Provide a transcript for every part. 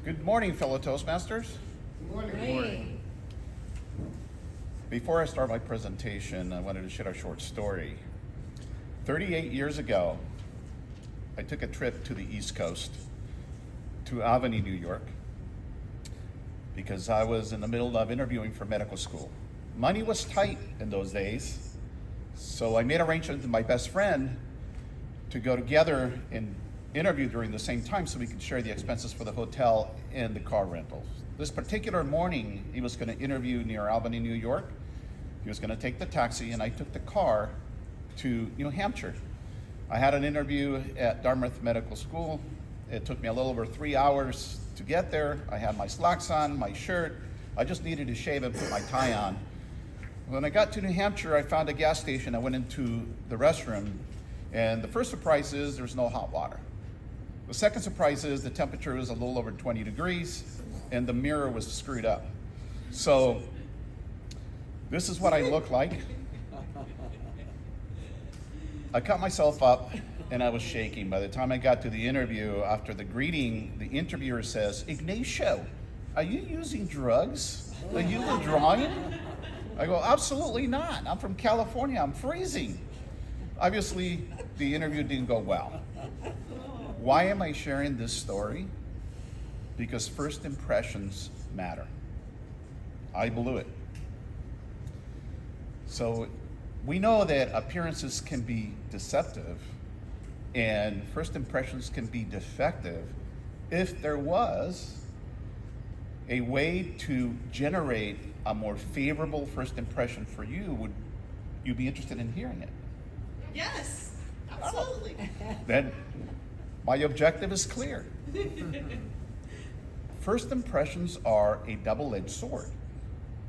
Good morning, fellow Toastmasters. Good morning. Good morning. Before I start my presentation, I wanted to share a short story. 38 years ago, I took a trip to the East Coast, to Albany, New York, because I was in the middle of interviewing for medical school. Money was tight in those days, so I made arrangements with my best friend to go together and interview during the same time so we could share the expenses for the hotel and the car rentals. This particular morning, he was going to interview near Albany, New York. He was going to take the taxi, and I took the car to New Hampshire. I had an interview at Dartmouth Medical School. It took me a little over 3 hours to get there. I had my slacks on, my shirt. I just needed to shave and put my tie on. When I got to New Hampshire, I found a gas station. I went into the restroom, and the first surprise is there's no hot water. The second surprise is the temperature was a little over 20 degrees, and the mirror was screwed up. So this is what I look like. I cut myself up, and I was shaking. By the time I got to the interview, after the greeting, the interviewer says, "Ignacio, are you using drugs? Are you withdrawing?" I go, "Absolutely not. I'm from California. I'm freezing." Obviously, the interview didn't go well. Why am I sharing this story? Because first impressions matter. I blew it. So we know that appearances can be deceptive and first impressions can be defective. If there was a way to generate a more favorable first impression for you, would you be interested in hearing it? Yes, absolutely. Then my objective is clear. First impressions are a double-edged sword,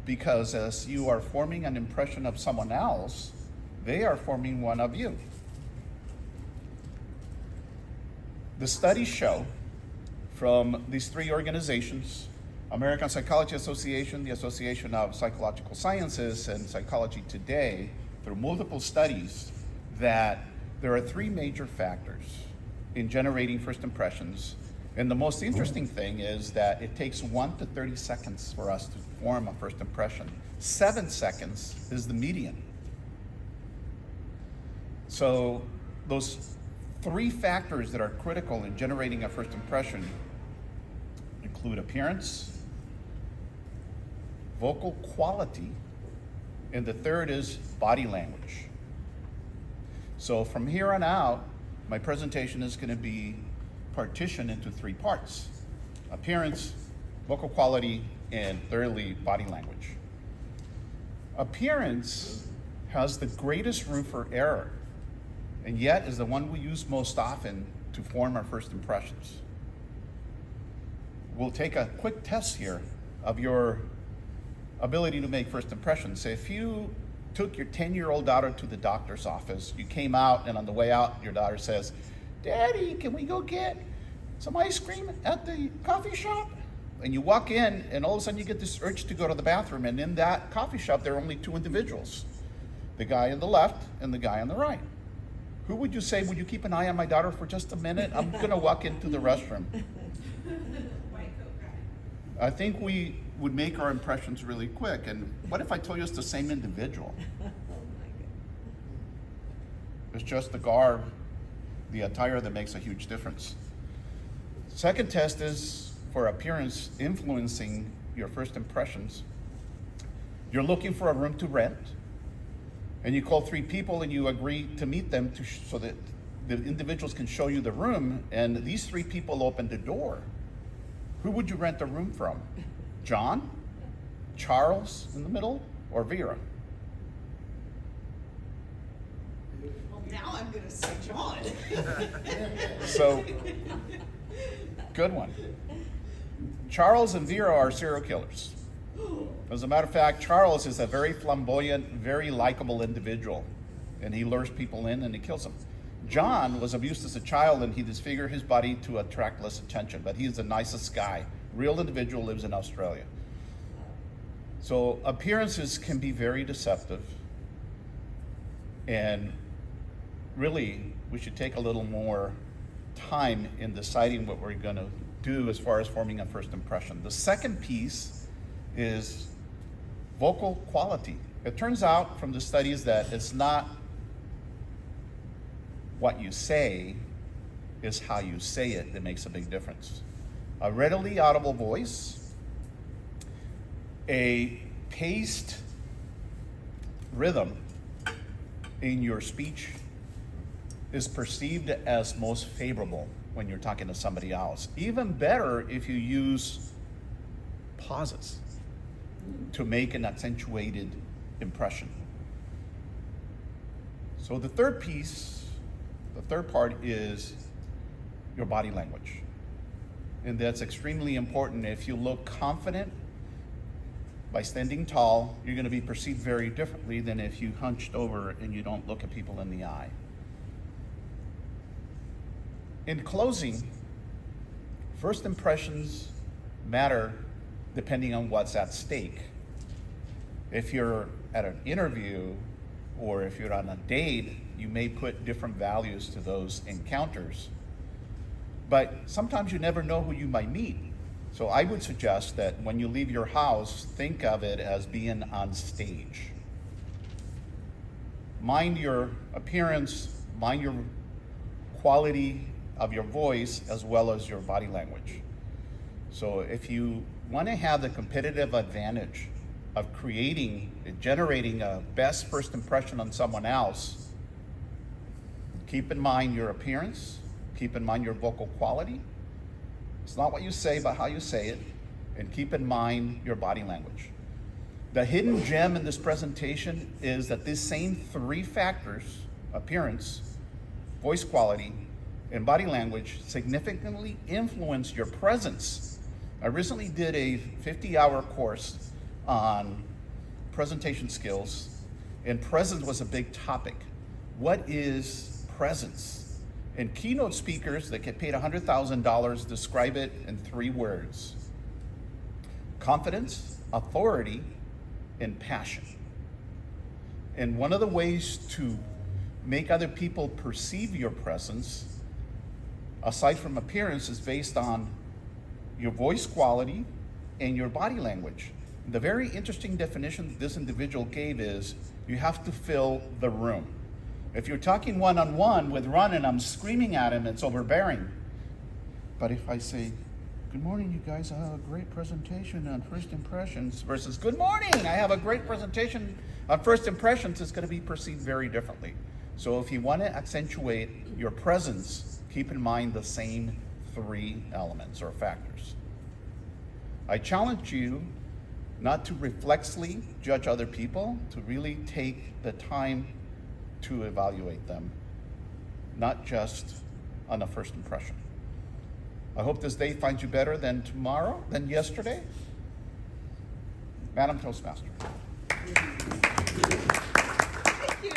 because as you are forming an impression of someone else, they are forming one of you. The studies show from these three organizations, American Psychology Association, the Association of Psychological Sciences, and Psychology Today, through multiple studies, that there are three major factors in generating first impressions. And the most interesting thing is that it takes 1 to 30 seconds for us to form a first impression. 7 seconds is the median. So those three factors that are critical in generating a first impression include appearance, vocal quality, and the third is body language. So from here on out, my presentation is going to be partitioned into three parts: appearance, vocal quality, and thirdly, body language. Appearance has the greatest room for error, and yet is the one we use most often to form our first impressions. We'll take a quick test here of your ability to make first impressions. So if you took your 10-year-old daughter to the doctor's office, you came out, and on the way out, your daughter says, "Daddy, can we go get some ice cream at the coffee shop?" And you walk in, and all of a sudden you get this urge to go to the bathroom, and in that coffee shop, there are only two individuals, the guy on the left and the guy on the right. Who would you say, "Would you keep an eye on my daughter for just a minute? I'm gonna walk into the restroom." White coat guy. I think we would make our impressions really quick. And what if I told you it's the same individual? It's just the garb, the attire that makes a huge difference. Second test is for appearance influencing your first impressions. You're looking for a room to rent, and you call three people and you agree to meet them so that the individuals can show you the room, and these three people open the door. Who would you rent a room from? John, Charles in the middle, or Vera? Well, now I'm going to say John. So, good one. Charles and Vera are serial killers. As a matter of fact, Charles is a very flamboyant, very likable individual, and he lures people in and he kills them. John was abused as a child, and he disfigured his body to attract less attention, but he's the nicest guy. Real individual, lives in Australia. So appearances can be very deceptive, and really we should take a little more time in deciding what we're going to do as far as forming a first impression. The second piece is vocal quality. It turns out from the studies that it's not what you say, is how you say it that makes a big difference. A readily audible voice, a paced rhythm in your speech is perceived as most favorable when you're talking to somebody else. Even better if you use pauses to make an accentuated impression. So the third piece, the third part is your body language. And that's extremely important. If you look confident by standing tall, you're going to be perceived very differently than if you hunched over and you don't look at people in the eye. In closing, first impressions matter depending on what's at stake. If you're at an interview or if you're on a date, you may put different values to those encounters. But sometimes you never know who you might meet. So I would suggest that when you leave your house, think of it as being on stage. Mind your appearance, mind your quality of your voice as well as your body language. So if you want to have the competitive advantage of generating a best first impression on someone else, keep in mind your appearance, keep in mind your vocal quality. It's not what you say, but how you say it, and keep in mind your body language. The hidden gem in this presentation is that these same three factors, appearance, voice quality, and body language, significantly influence your presence. I recently did a 50-hour course on presentation skills, and presence was a big topic. What is presence? And keynote speakers that get paid $100,000 describe it in 3 words: confidence, authority, and passion. And one of the ways to make other people perceive your presence, aside from appearance, is based on your voice quality and your body language. The very interesting definition this individual gave is you have to fill the room. If you're talking one-on-one with Ron and I'm screaming at him, it's overbearing. But if I say, good morning, you guys, I have a great presentation on first impressions, versus good morning, I have a great presentation on first impressions, it's going to be perceived very differently. So if you want to accentuate your presence, keep in mind the same 3 elements or factors. I challenge you not to reflexively judge other people, to really take the time to evaluate them, not just on a first impression. I hope this day finds you better than yesterday. Madam Toastmaster. Thank you.